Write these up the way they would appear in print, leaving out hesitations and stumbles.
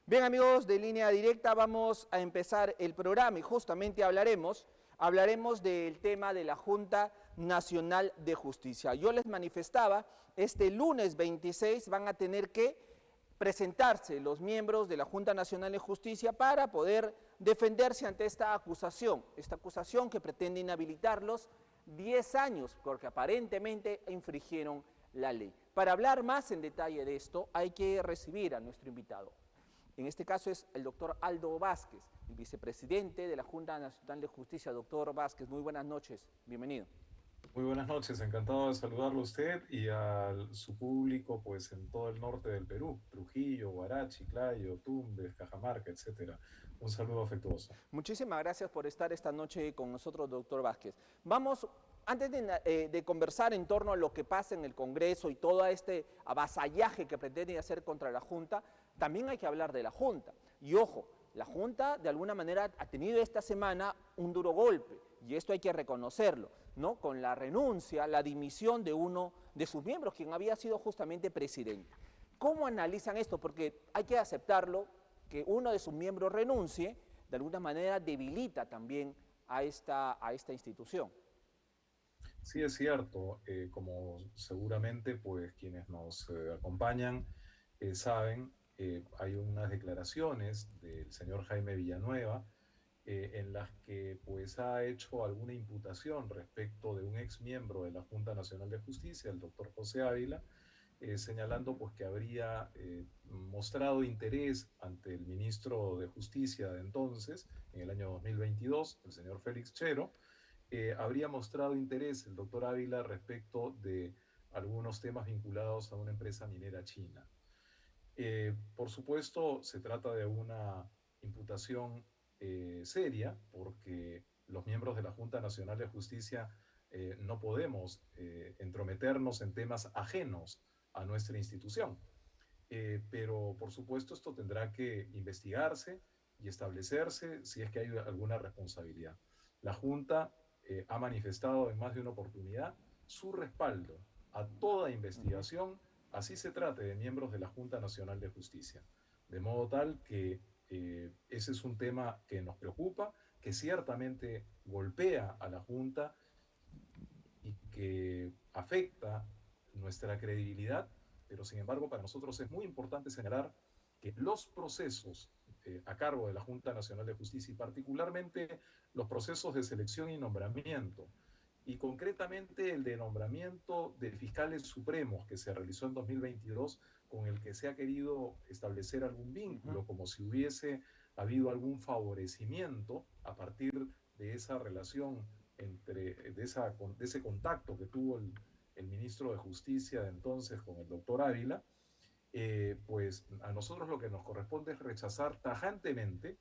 Bien, amigos de Línea Directa, vamos a empezar el programa y justamente hablaremos del tema de la Junta Nacional de Justicia. Yo les manifestaba, este lunes 26 van a tener que presentarse los miembros de la Junta Nacional de Justicia para poder defenderse ante esta acusación que pretende inhabilitarlos 10 años, porque aparentemente infringieron la ley. Para hablar más en detalle de esto, hay que recibir a nuestro invitado. En este caso es el doctor Aldo Vázquez, el vicepresidente de la Junta Nacional de Justicia. Doctor Vázquez, muy buenas noches, bienvenido. Muy buenas noches, encantado de saludarlo a usted y a su público pues en todo el norte del Perú, Trujillo, Huarachi, Clayo, Tumbes, Cajamarca, etcétera. Un saludo afectuoso. Muchísimas gracias por estar esta noche con nosotros, doctor Vázquez. Vamos, antes de conversar en torno a lo que pasa en el Congreso y todo este avasallaje que pretende hacer contra la Junta, también hay que hablar de la Junta. Y ojo, la Junta de alguna manera ha tenido esta semana un duro golpe, y esto hay que reconocerlo, ¿no? Con la renuncia, la dimisión de uno de sus miembros, quien había sido justamente presidente. ¿Cómo analizan esto? Porque hay que aceptarlo, que uno de sus miembros renuncie, de alguna manera debilita también a esta institución. Sí, es cierto, como seguramente pues quienes nos acompañan saben, hay unas declaraciones del señor Jaime Villanueva en las que pues ha hecho alguna imputación respecto de un ex miembro de la Junta Nacional de Justicia, el doctor José Ávila, señalando pues que habría mostrado interés ante el ministro de Justicia de entonces, en el año 2022, el señor Félix Chero, habría mostrado interés el doctor Ávila respecto de algunos temas vinculados a una empresa minera china. Por supuesto, se trata de una imputación seria porque los miembros de la Junta Nacional de Justicia no podemos entrometernos en temas ajenos a nuestra institución. Pero por supuesto esto tendrá que investigarse y establecerse si es que hay alguna responsabilidad. La Junta ha manifestado en más de una oportunidad su respaldo a toda Uh -huh. investigación, así se trate de miembros de la Junta Nacional de Justicia. De modo tal que ese es un tema que nos preocupa, que ciertamente golpea a la Junta y que afecta nuestra credibilidad, pero sin embargo para nosotros es muy importante señalar que los procesos a cargo de la Junta Nacional de Justicia y particularmente los procesos de selección y nombramiento, y concretamente el de nombramiento de fiscales supremos que se realizó en 2022, con el que se ha querido establecer algún Uh -huh. vínculo, como si hubiese habido algún favorecimiento a partir de esa relación de ese contacto que tuvo el ministro de Justicia de entonces con el doctor Ávila, pues a nosotros lo que nos corresponde es rechazar tajantemente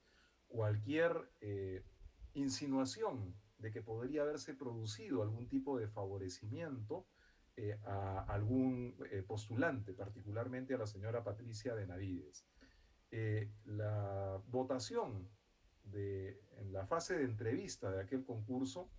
cualquier insinuación de que podría haberse producido algún tipo de favorecimiento a algún postulante, particularmente a la señora Patricia Benavides. La votación en la fase de entrevista de aquel concurso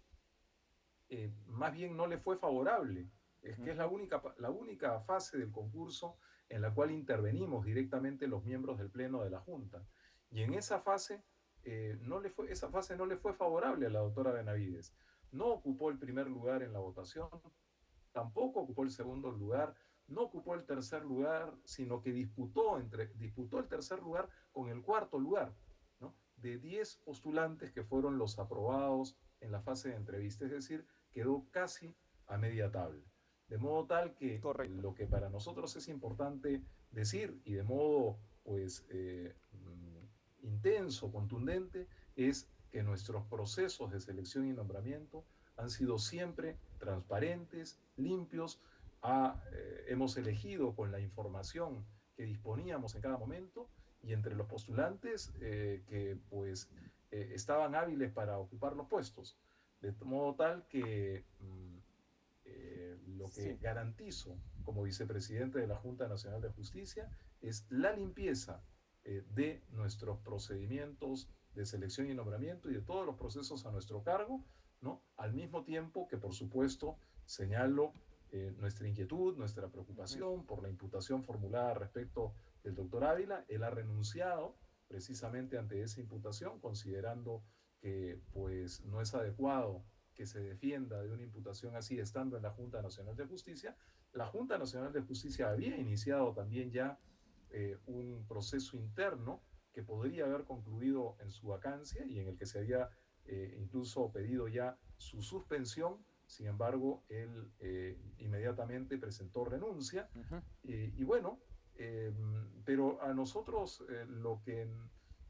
más bien no le fue favorable. Es Uh que es -huh. la única fase del concurso en la cual intervenimos directamente los miembros del Pleno de la Junta. Y en esa fase, esa fase no le fue favorable a la doctora Benavides. No ocupó el primer lugar en la votación, tampoco ocupó el segundo lugar, no ocupó el tercer lugar, sino que disputó el tercer lugar con el cuarto lugar, ¿no? De 10 postulantes que fueron los aprobados en la fase de entrevista, es decir, quedó casi a media tabla. De modo tal que Correcto. lo que para nosotros es importante decir y de modo pues intenso, contundente, es que nuestros procesos de selección y nombramiento han sido siempre transparentes, limpios, hemos elegido con la información que disponíamos en cada momento y entre los postulantes que pues estaban hábiles para ocupar los puestos. De modo tal que lo que Sí. garantizo como vicepresidente de la Junta Nacional de Justicia es la limpieza de nuestros procedimientos de selección y nombramiento y de todos los procesos a nuestro cargo, ¿no? Al mismo tiempo que, por supuesto, señalo nuestra inquietud, nuestra Uh -huh. preocupación por la imputación formulada respecto del doctor Ávila. Él ha renunciado precisamente ante esa imputación, considerando que pues no es adecuado que se defienda de una imputación así estando en la Junta Nacional de Justicia. La Junta Nacional de Justicia había iniciado también ya un proceso interno que podría haber concluido en su vacancia y en el que se había incluso pedido ya su suspensión. Sin embargo, él inmediatamente presentó renuncia. Y bueno, pero a nosotros lo que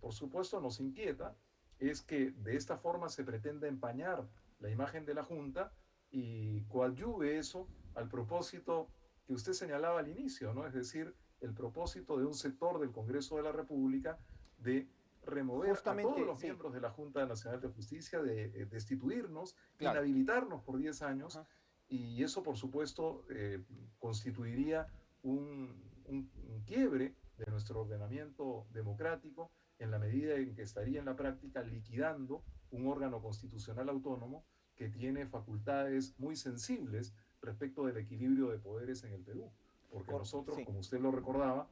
por supuesto nos inquieta es que de esta forma se pretende empañar la imagen de la Junta y coadyuve eso al propósito que usted señalaba al inicio, ¿no? Es decir, el propósito de un sector del Congreso de la República de remover a todos Justamente, los sí, miembros de la Junta Nacional de Justicia, de destituirnos, claro. inhabilitarnos por 10 años, Ajá. y eso, por supuesto, constituiría un quiebre de nuestro ordenamiento democrático en la medida en que estaría en la práctica liquidando un órgano constitucional autónomo que tiene facultades muy sensibles respecto del equilibrio de poderes en el Perú. Porque nosotros, Sí. como usted lo recordaba,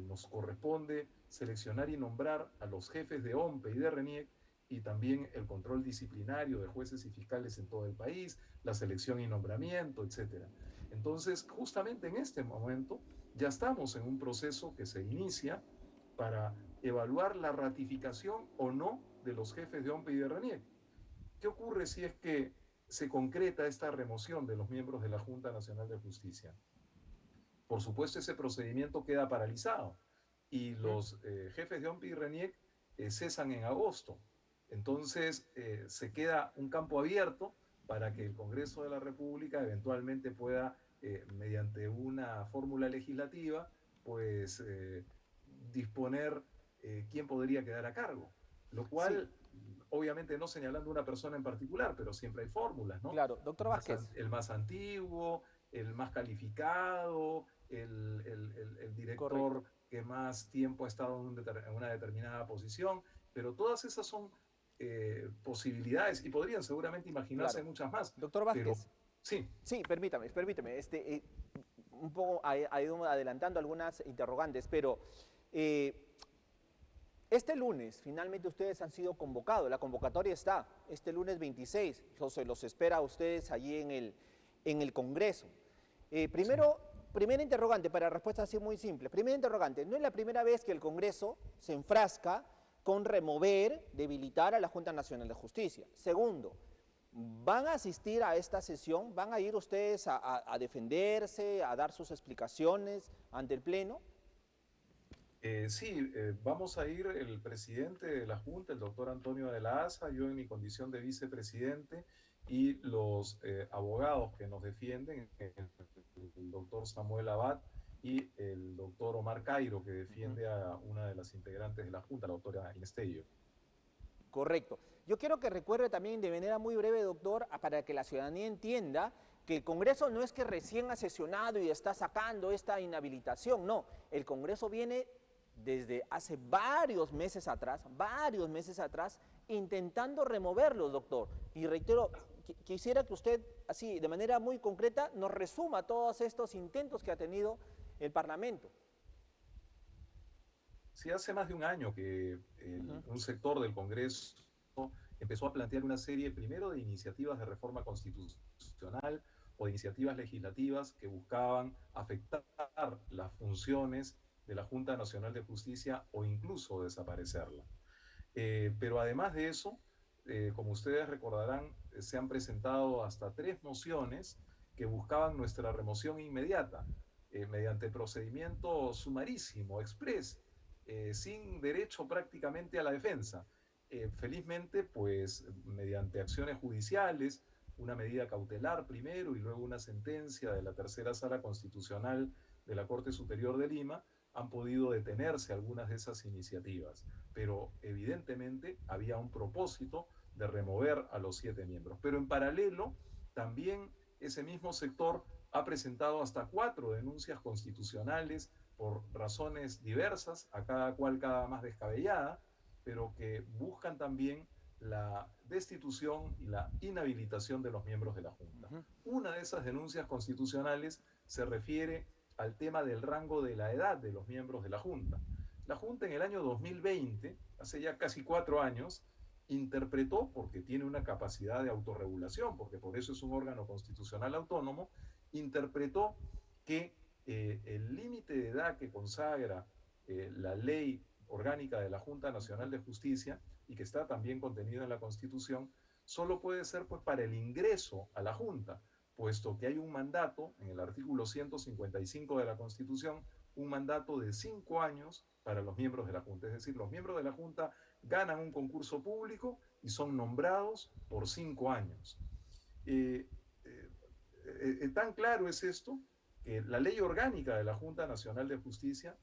nos corresponde seleccionar y nombrar a los jefes de OMPE y de RENIEC y también el control disciplinario de jueces y fiscales en todo el país, la selección y nombramiento, etcétera. Entonces, justamente en este momento, ya estamos en un proceso que se inicia para evaluar la ratificación o no de los jefes de OMPE y de RENIEC. ¿Qué ocurre si es que se concreta esta remoción de los miembros de la Junta Nacional de Justicia? Por supuesto, ese procedimiento queda paralizado y los jefes de OMPE y RENIEC cesan en agosto. Entonces, se queda un campo abierto para que el Congreso de la República eventualmente pueda, mediante una fórmula legislativa, pues disponer quién podría quedar a cargo. Lo Sí, cual, obviamente no señalando una persona en particular, pero siempre hay fórmulas, ¿no? claro. Doctor Vázquez. El más antiguo, el más calificado, el Correcto. director que más tiempo ha estado en una determinada posición, pero todas esas son posibilidades y podrían seguramente imaginarse Claro. muchas más, Doctor pero Vázquez, sí, sí, permítame. Un poco ha ido adelantando algunas interrogantes, pero eh, este lunes finalmente ustedes han sido convocados, la convocatoria está, este lunes 26, se los espera a ustedes allí en el Congreso. sí. Primera interrogante, para respuesta así muy simple. Primera interrogante, no es la primera vez que el Congreso se enfrasca con remover, debilitar a la Junta Nacional de Justicia. Segundo, ¿van a asistir a esta sesión? ¿Van a ir ustedes a defenderse, a dar sus explicaciones ante el Pleno? Sí, vamos a ir el presidente de la Junta, el doctor Antonio de la Asa, yo en mi condición de vicepresidente y los abogados que nos defienden, el doctor Samuel Abad y el doctor Omar Cairo, que Uh -huh. defiende a una de las integrantes de la Junta, la doctora Inestello. Correcto. Yo quiero que recuerde también de manera muy breve, doctor, para que la ciudadanía entienda que el Congreso no es que recién ha sesionado y está sacando esta inhabilitación, no. El Congreso viene desde hace varios meses atrás, intentando removerlos, doctor. Y reitero, quisiera que usted, así, de manera muy concreta, nos resuma todos estos intentos que ha tenido el Parlamento. Sí, hace más de un año que Uh -huh. un sector del Congreso empezó a plantear una serie, primero, de iniciativas de reforma constitucional o de iniciativas legislativas que buscaban afectar las funciones de la Junta Nacional de Justicia o incluso desaparecerla. Pero además de eso, como ustedes recordarán, se han presentado hasta 3 mociones que buscaban nuestra remoción inmediata, mediante procedimiento sumarísimo, express, sin derecho prácticamente a la defensa. Felizmente, pues mediante acciones judiciales, una medida cautelar primero y luego una sentencia de la tercera sala constitucional de la Corte Superior de Lima, han podido detenerse algunas de esas iniciativas, pero evidentemente había un propósito de remover a los 7 miembros. Pero en paralelo, también ese mismo sector ha presentado hasta 4 denuncias constitucionales por razones diversas, a cada cual cada más descabellada, pero que buscan también la destitución y la inhabilitación de los miembros de la Junta. Uh -huh. Una de esas denuncias constitucionales se refiere al tema del rango de la edad de los miembros de la Junta. La Junta en el año 2020, hace ya casi 4 años, interpretó, porque tiene una capacidad de autorregulación, porque por eso es un órgano constitucional autónomo, interpretó que el límite de edad que consagra la ley orgánica de la Junta Nacional de Justicia y que está también contenido en la Constitución, solo puede ser pues para el ingreso a la Junta, puesto que hay un mandato en el artículo 155 de la Constitución, un mandato de 5 años para los miembros de la Junta. Es decir, los miembros de la Junta ganan un concurso público y son nombrados por 5 años. Eh, Tan claro es esto que la ley orgánica de la Junta Nacional de Justicia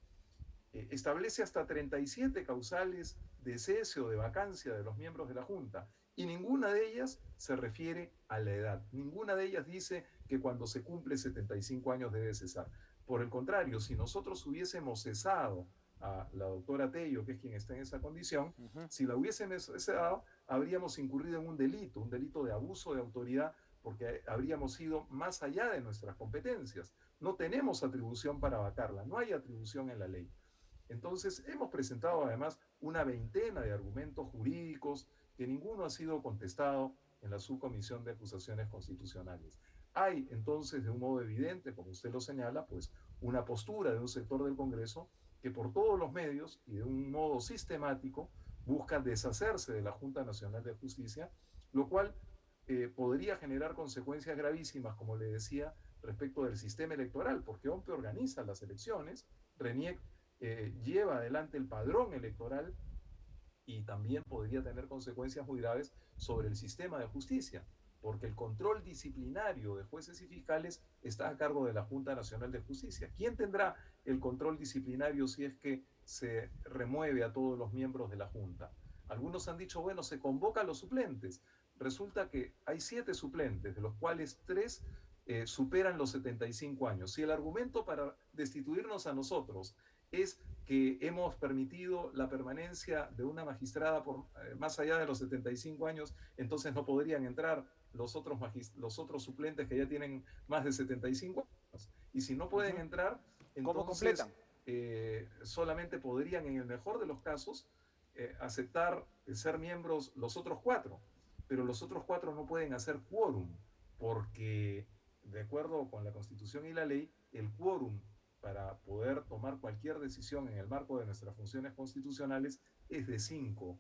establece hasta 37 causales de cese o de vacancia de los miembros de la Junta y ninguna de ellas se refiere a la edad. Ninguna de ellas dice que cuando se cumple 75 años debe cesar. Por el contrario, si nosotros hubiésemos cesado a la doctora Tello, que es quien está en esa condición, si la hubiésemos cesado, habríamos incurrido en un delito de abuso de autoridad, porque habríamos ido más allá de nuestras competencias. No tenemos atribución para vacarla, no hay atribución en la ley. Entonces, hemos presentado además una veintena de argumentos jurídicos que ninguno ha sido contestado en la Subcomisión de Acusaciones Constitucionales. Hay entonces, de un modo evidente, como usted lo señala, pues una postura de un sector del Congreso que por todos los medios y de un modo sistemático busca deshacerse de la Junta Nacional de Justicia, lo cual podría generar consecuencias gravísimas, como le decía, respecto del sistema electoral, porque OMPE organiza las elecciones, RENIEC lleva adelante el padrón electoral y también podría tener consecuencias muy graves sobre el sistema de justicia, porque el control disciplinario de jueces y fiscales está a cargo de la Junta Nacional de Justicia. ¿Quién tendrá el control disciplinario si es que se remueve a todos los miembros de la Junta? Algunos han dicho, bueno, se convoca a los suplentes. Resulta que hay 7 suplentes, de los cuales 3 superan los 75 años. Si el argumento para destituirnos a nosotros es que hemos permitido la permanencia de una magistrada por más allá de los 75 años, entonces no podrían entrar los otros suplentes que ya tienen más de 75 años. Y si no pueden entrar, ¿Cómo entonces completan? solamente podrían, en el mejor de los casos, aceptar ser miembros los otros 4. Pero los otros 4 no pueden hacer quórum, porque de acuerdo con la Constitución y la ley, el quórum para poder tomar cualquier decisión en el marco de nuestras funciones constitucionales es de 5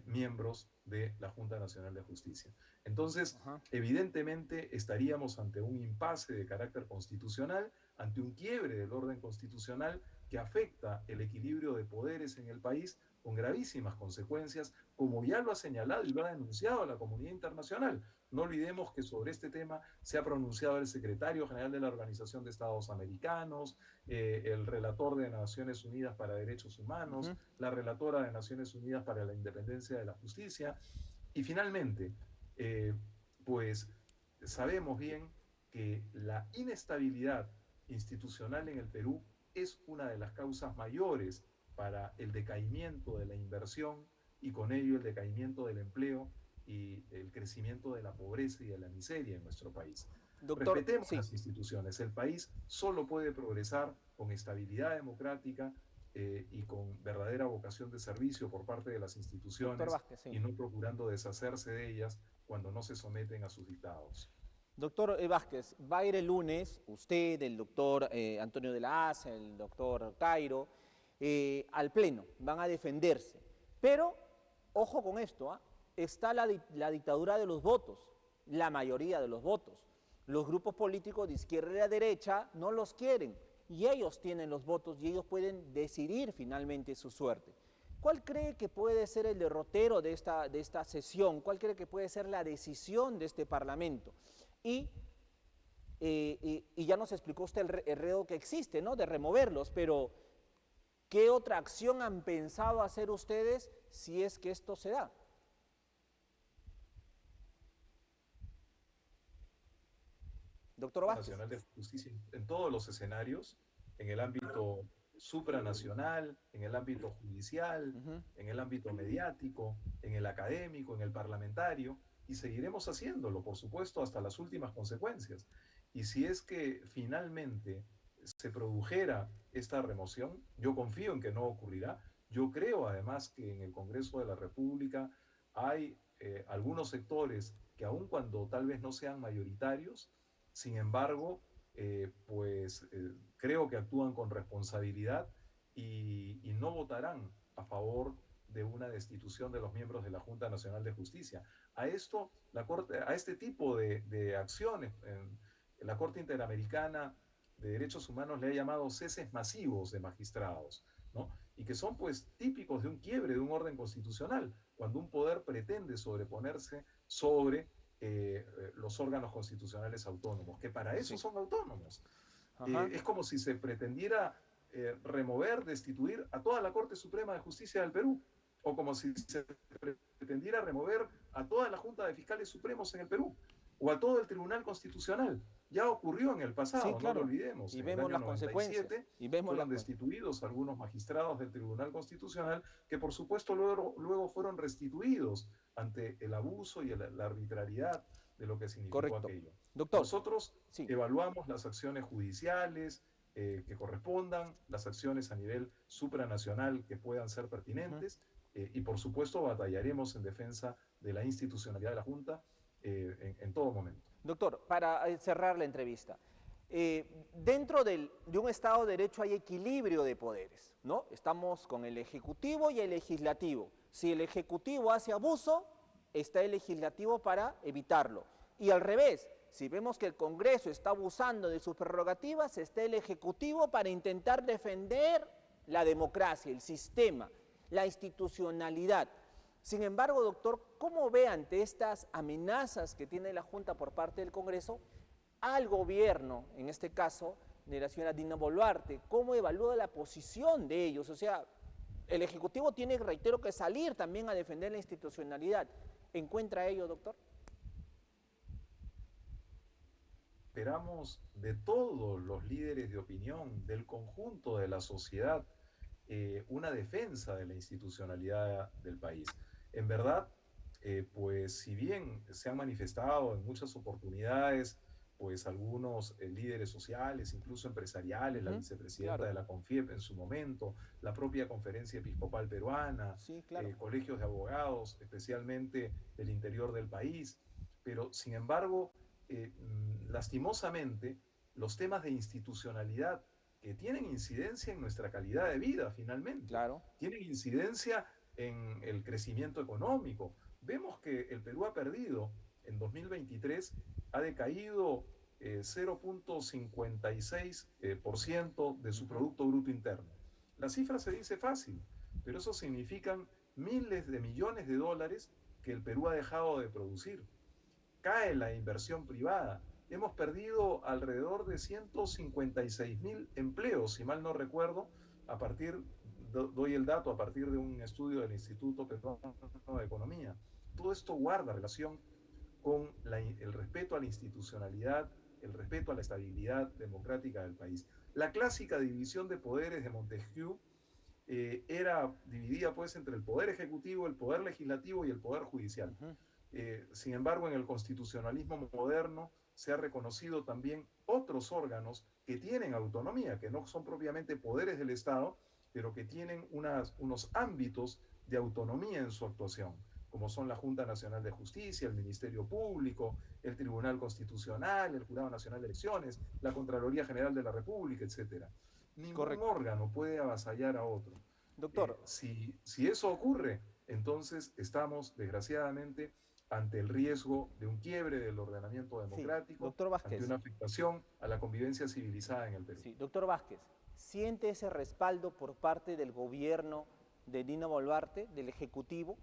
miembros de la Junta Nacional de Justicia. Entonces, evidentemente estaríamos ante un impasse de carácter constitucional, ante un quiebre del orden constitucional que afecta el equilibrio de poderes en el país con gravísimas consecuencias, como ya lo ha señalado y lo ha denunciado la comunidad internacional. No olvidemos que sobre este tema se ha pronunciado el secretario general de la Organización de Estados Americanos, el relator de Naciones Unidas para Derechos Humanos, la relatora de Naciones Unidas para la Independencia de la Justicia. Y finalmente, pues sabemos bien que la inestabilidad institucional en el Perú es una de las causas mayores para el decaimiento de la inversión y con ello el decaimiento del empleo y el crecimiento de la pobreza y de la miseria en nuestro país. Doctor, Respetemos sí. las instituciones. El país solo puede progresar con estabilidad democrática y con verdadera vocación de servicio por parte de las Doctor instituciones Vázquez, sí. y no procurando deshacerse de ellas cuando no se someten a sus dictados. Doctor Vázquez, va a ir el lunes usted, el doctor Antonio de la Haza, el doctor Cairo, al Pleno, van a defenderse. Pero, ojo con esto, está la dictadura de los votos, la mayoría de los votos. Los grupos políticos de izquierda y de derecha no los quieren y ellos tienen los votos y ellos pueden decidir finalmente su suerte. ¿Cuál cree que puede ser el derrotero de esta sesión? ¿Cuál cree que puede ser la decisión de este Parlamento? Y ya nos explicó usted el enredo que existe, ¿no? De removerlos, pero ¿qué otra acción han pensado hacer ustedes si es que esto se da? Doctor Vázquez. Nacional de Justicia en todos los escenarios, en el ámbito supranacional, en el ámbito judicial, en el ámbito mediático, en el académico, en el parlamentario, y seguiremos haciéndolo, por supuesto, hasta las últimas consecuencias. Y si es que finalmente se produjera esta remoción. Yo confío en que no ocurrirá. Yo creo además que en el Congreso de la República hay algunos sectores que aun cuando tal vez no sean mayoritarios, sin embargo, creo que actúan con responsabilidad y no votarán a favor de una destitución de los miembros de la Junta Nacional de Justicia. A esto, a este tipo de acciones, la Corte Interamericana de Derechos Humanos le ha llamado ceses masivos de magistrados, ¿no? Y que son pues típicos de un quiebre de un orden constitucional, cuando un poder pretende sobreponerse sobre los órganos constitucionales autónomos, que para eso Sí. son autónomos. Ajá. Es como si se pretendiera remover, destituir a toda la Corte Suprema de Justicia del Perú, o como si se pretendiera remover a toda la Junta de Fiscales Supremos en el Perú, o a todo el Tribunal Constitucional. Ya ocurrió en el Sí, pasado, no lo claro. olvidemos. Y En el vemos año las consecuencias. 97 Y vemos las fueron consecuencias. destituidos algunos magistrados del Tribunal Constitucional que por supuesto luego fueron restituidos ante el abuso y la arbitrariedad de lo que significó Correcto. aquello. Doctor, Nosotros sí. evaluamos las acciones judiciales que correspondan, las acciones a nivel supranacional que puedan ser Ujú. pertinentes y por supuesto batallaremos en defensa de la institucionalidad de la Junta en todo momento. Doctor, para cerrar la entrevista, dentro de un Estado de Derecho hay equilibrio de poderes, ¿no? Estamos con el Ejecutivo y el Legislativo. Si el Ejecutivo hace abuso, está el Legislativo para evitarlo. Y al revés, si vemos que el Congreso está abusando de sus prerrogativas, está el Ejecutivo para intentar defender la democracia, el sistema, la institucionalidad. Sin embargo, doctor, ¿cómo ve ante estas amenazas que tiene la Junta por parte del Congreso al gobierno, en este caso de la señora Dina Boluarte? ¿Cómo evalúa la posición de ellos? O sea, el Ejecutivo tiene, reitero, que salir también a defender la institucionalidad. ¿Encuentra ello, doctor? Esperamos de todos los líderes de opinión, del conjunto de la sociedad, una defensa de la institucionalidad del país. En verdad, pues si bien se han manifestado en muchas oportunidades, pues algunos líderes sociales, incluso empresariales, la vicepresidenta Claro, de la CONFIEP en su momento, la propia Conferencia Episcopal Peruana, sí, claro. colegios de abogados, especialmente del interior del país, pero sin embargo, lastimosamente, los temas de institucionalidad que tienen incidencia en nuestra calidad de vida finalmente, Claro. tienen incidencia en el crecimiento económico. Vemos que el Perú ha perdido en 2023, ha decaído 0,56% de su Producto Bruto Interno. La cifra se dice fácil, pero eso significan miles de millones de dólares que el Perú ha dejado de producir. Cae la inversión privada. Hemos perdido alrededor de 156.000 empleos, si mal no recuerdo, a partir, doy el dato, a partir de un estudio del Instituto Peruano de Economía. Todo esto guarda relación con el respeto a la institucionalidad, el respeto a la estabilidad democrática del país. La clásica división de poderes de Montesquieu era dividida pues entre el poder ejecutivo, el poder legislativo y el poder judicial. Sin embargo, en el constitucionalismo moderno se ha reconocido también otros órganos que tienen autonomía, que no son propiamente poderes del Estado, pero que tienen unos ámbitos de autonomía en su actuación, como son la Junta Nacional de Justicia, el Ministerio Público, el Tribunal Constitucional, el Jurado Nacional de Elecciones, la Contraloría General de la República, etc. Es Ningún correcto. órgano puede avasallar a otro. Doctor, Si eso ocurre, entonces estamos, desgraciadamente, ante el riesgo de un quiebre del ordenamiento sí, democrático, doctor ante Vázquez. una afectación a la convivencia civilizada en el Perú. Sí, doctor Vázquez, ¿siente ese respaldo por parte del gobierno de Dina Boluarte, del Ejecutivo?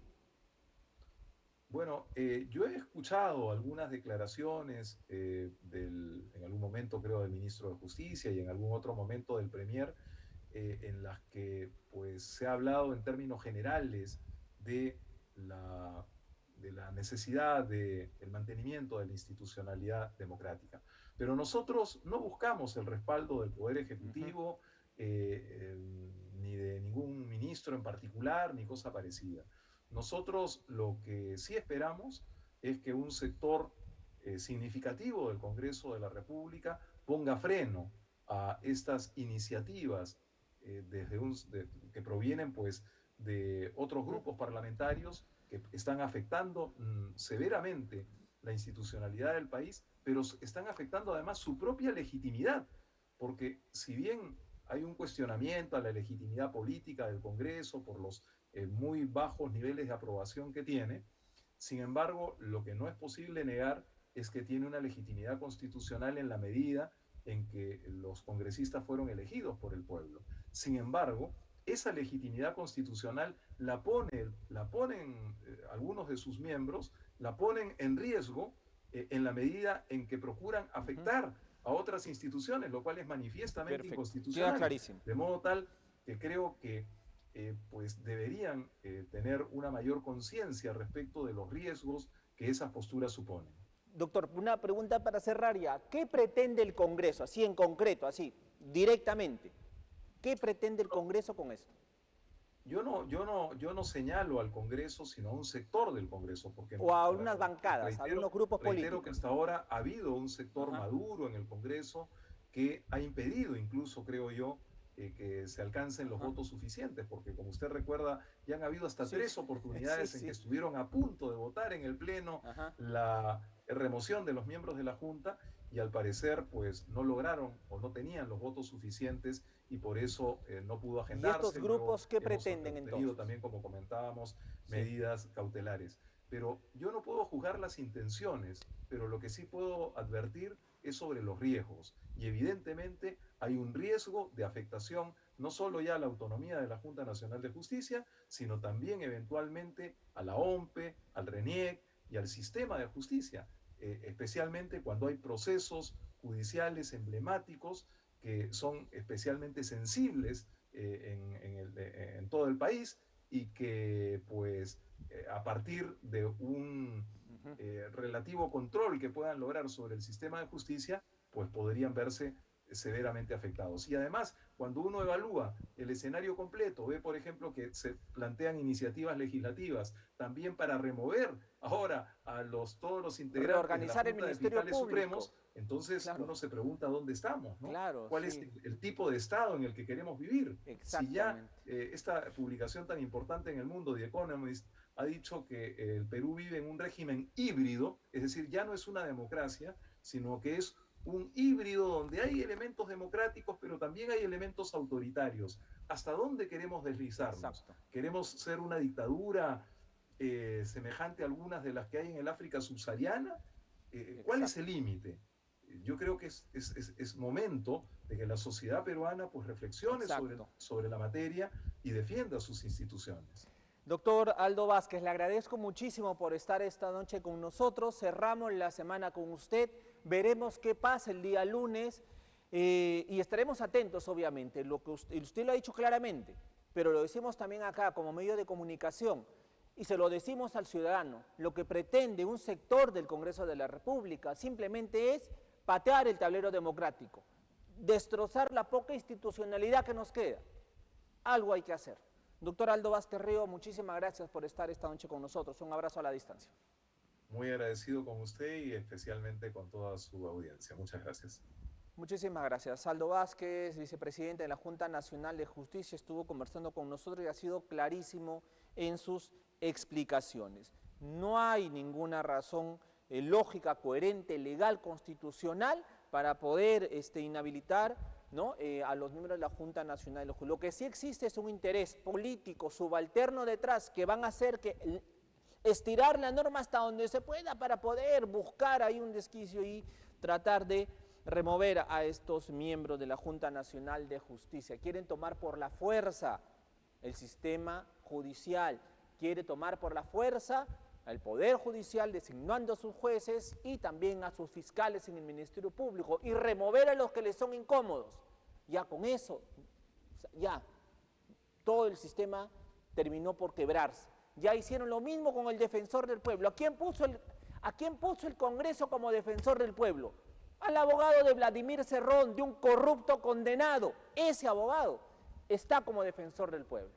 Bueno, yo he escuchado algunas declaraciones en algún momento creo del ministro de Justicia y en algún otro momento del Premier, en las que pues se ha hablado en términos generales de la, de la necesidad del mantenimiento de la institucionalidad democrática. Pero nosotros no buscamos el respaldo del Poder Ejecutivo, ni de ningún ministro en particular, ni cosa parecida. Nosotros lo que sí esperamos es que un sector significativo del Congreso de la República ponga freno a estas iniciativas que provienen pues de otros grupos parlamentarios que están afectando severamente la institucionalidad del país, pero están afectando además su propia legitimidad, porque si bien hay un cuestionamiento a la legitimidad política del Congreso por los muy bajos niveles de aprobación que tiene, sin embargo, lo que no es posible negar es que tiene una legitimidad constitucional en la medida en que los congresistas fueron elegidos por el pueblo. Sin embargo, esa legitimidad constitucional la ponen algunos de sus miembros, la ponen en riesgo en la medida en que procuran afectar a otras instituciones, lo cual es manifiestamente inconstitucional. Queda clarísimo. De modo tal que creo que pues deberían tener una mayor conciencia respecto de los riesgos que esas posturas suponen. Doctor, una pregunta para cerrar ya. ¿Qué pretende el Congreso, así en concreto, así, directamente? ¿Qué pretende el Congreso con esto? Yo no señalo al Congreso, sino a un sector del Congreso. Porque, o a unas bancadas, a unos grupos políticos. Reitero que hasta ahora ha habido un sector maduro en el Congreso que ha impedido incluso, creo yo, que se alcancen los votos suficientes, porque como usted recuerda, ya han habido hasta 3 oportunidades en que estuvieron a punto de votar en el Pleno la remoción de los miembros de la Junta, y al parecer pues no lograron o no tenían los votos suficientes y por eso no pudo agendarse. ¿Y estos grupos qué pretenden entonces? También, como comentábamos, medidas cautelares. Pero yo no puedo juzgar las intenciones, pero lo que sí puedo advertir es sobre los riesgos. Y evidentemente hay un riesgo de afectación no solo ya a la autonomía de la Junta Nacional de Justicia, sino también eventualmente a la OMPE, al RENIEC y al sistema de justicia, especialmente cuando hay procesos judiciales emblemáticos que son especialmente sensibles en todo el país y que pues a partir de un relativo control que puedan lograr sobre el sistema de justicia, pues podrían verse severamente afectados. Y además, cuando uno evalúa el escenario completo, ve, por ejemplo, que se plantean iniciativas legislativas también para remover ahora a todos los integrantes reorganizar de la Junta el Ministerio de Fiscales Público. Supremos, entonces uno se pregunta dónde estamos, ¿no? Claro, ¿Cuál es el tipo de Estado en el que queremos vivir? Si ya esta publicación tan importante en el mundo, The Economist, ha dicho que el Perú vive en un régimen híbrido, es decir, ya no es una democracia, sino que es un híbrido donde hay elementos democráticos, pero también hay elementos autoritarios. ¿Hasta dónde queremos deslizarnos? Exacto. ¿Queremos ser una dictadura semejante a algunas de las que hay en el África subsahariana? ¿Cuál es el límite? Yo creo que es momento de que la sociedad peruana pues reflexione sobre la materia y defienda sus instituciones. Doctor Aldo Vázquez, le agradezco muchísimo por estar esta noche con nosotros. Cerramos la semana con usted. Veremos qué pasa el día lunes y estaremos atentos, obviamente. Lo que usted lo ha dicho claramente, pero lo decimos también acá como medio de comunicación y se lo decimos al ciudadano. Lo que pretende un sector del Congreso de la República simplemente es patear el tablero democrático, destrozar la poca institucionalidad que nos queda. Algo hay que hacer. Doctor Aldo Vázquez Río, muchísimas gracias por estar esta noche con nosotros. Un abrazo a la distancia. Muy agradecido con usted y especialmente con toda su audiencia. Muchas gracias. Muchísimas gracias. Aldo Vázquez, vicepresidente de la Junta Nacional de Justicia, estuvo conversando con nosotros y ha sido clarísimo en sus explicaciones. No hay ninguna razón lógica, coherente, legal, constitucional para poder inhabilitar, ¿no?, a los miembros de la Junta Nacional de Justicia. Lo que sí existe es un interés político subalterno detrás que van a hacer que estirar la norma hasta donde se pueda para poder buscar ahí un desquicio y tratar de remover a estos miembros de la Junta Nacional de Justicia. Quieren tomar por la fuerza el sistema judicial, quiere tomar por la fuerza al Poder Judicial designando a sus jueces y también a sus fiscales en el Ministerio Público y remover a los que les son incómodos. Ya con eso, ya todo el sistema terminó por quebrarse. Ya hicieron lo mismo con el defensor del pueblo. ¿A quién puso el Congreso como defensor del pueblo? Al abogado de Vladimir Cerrón, de un corrupto condenado. Ese abogado está como defensor del pueblo.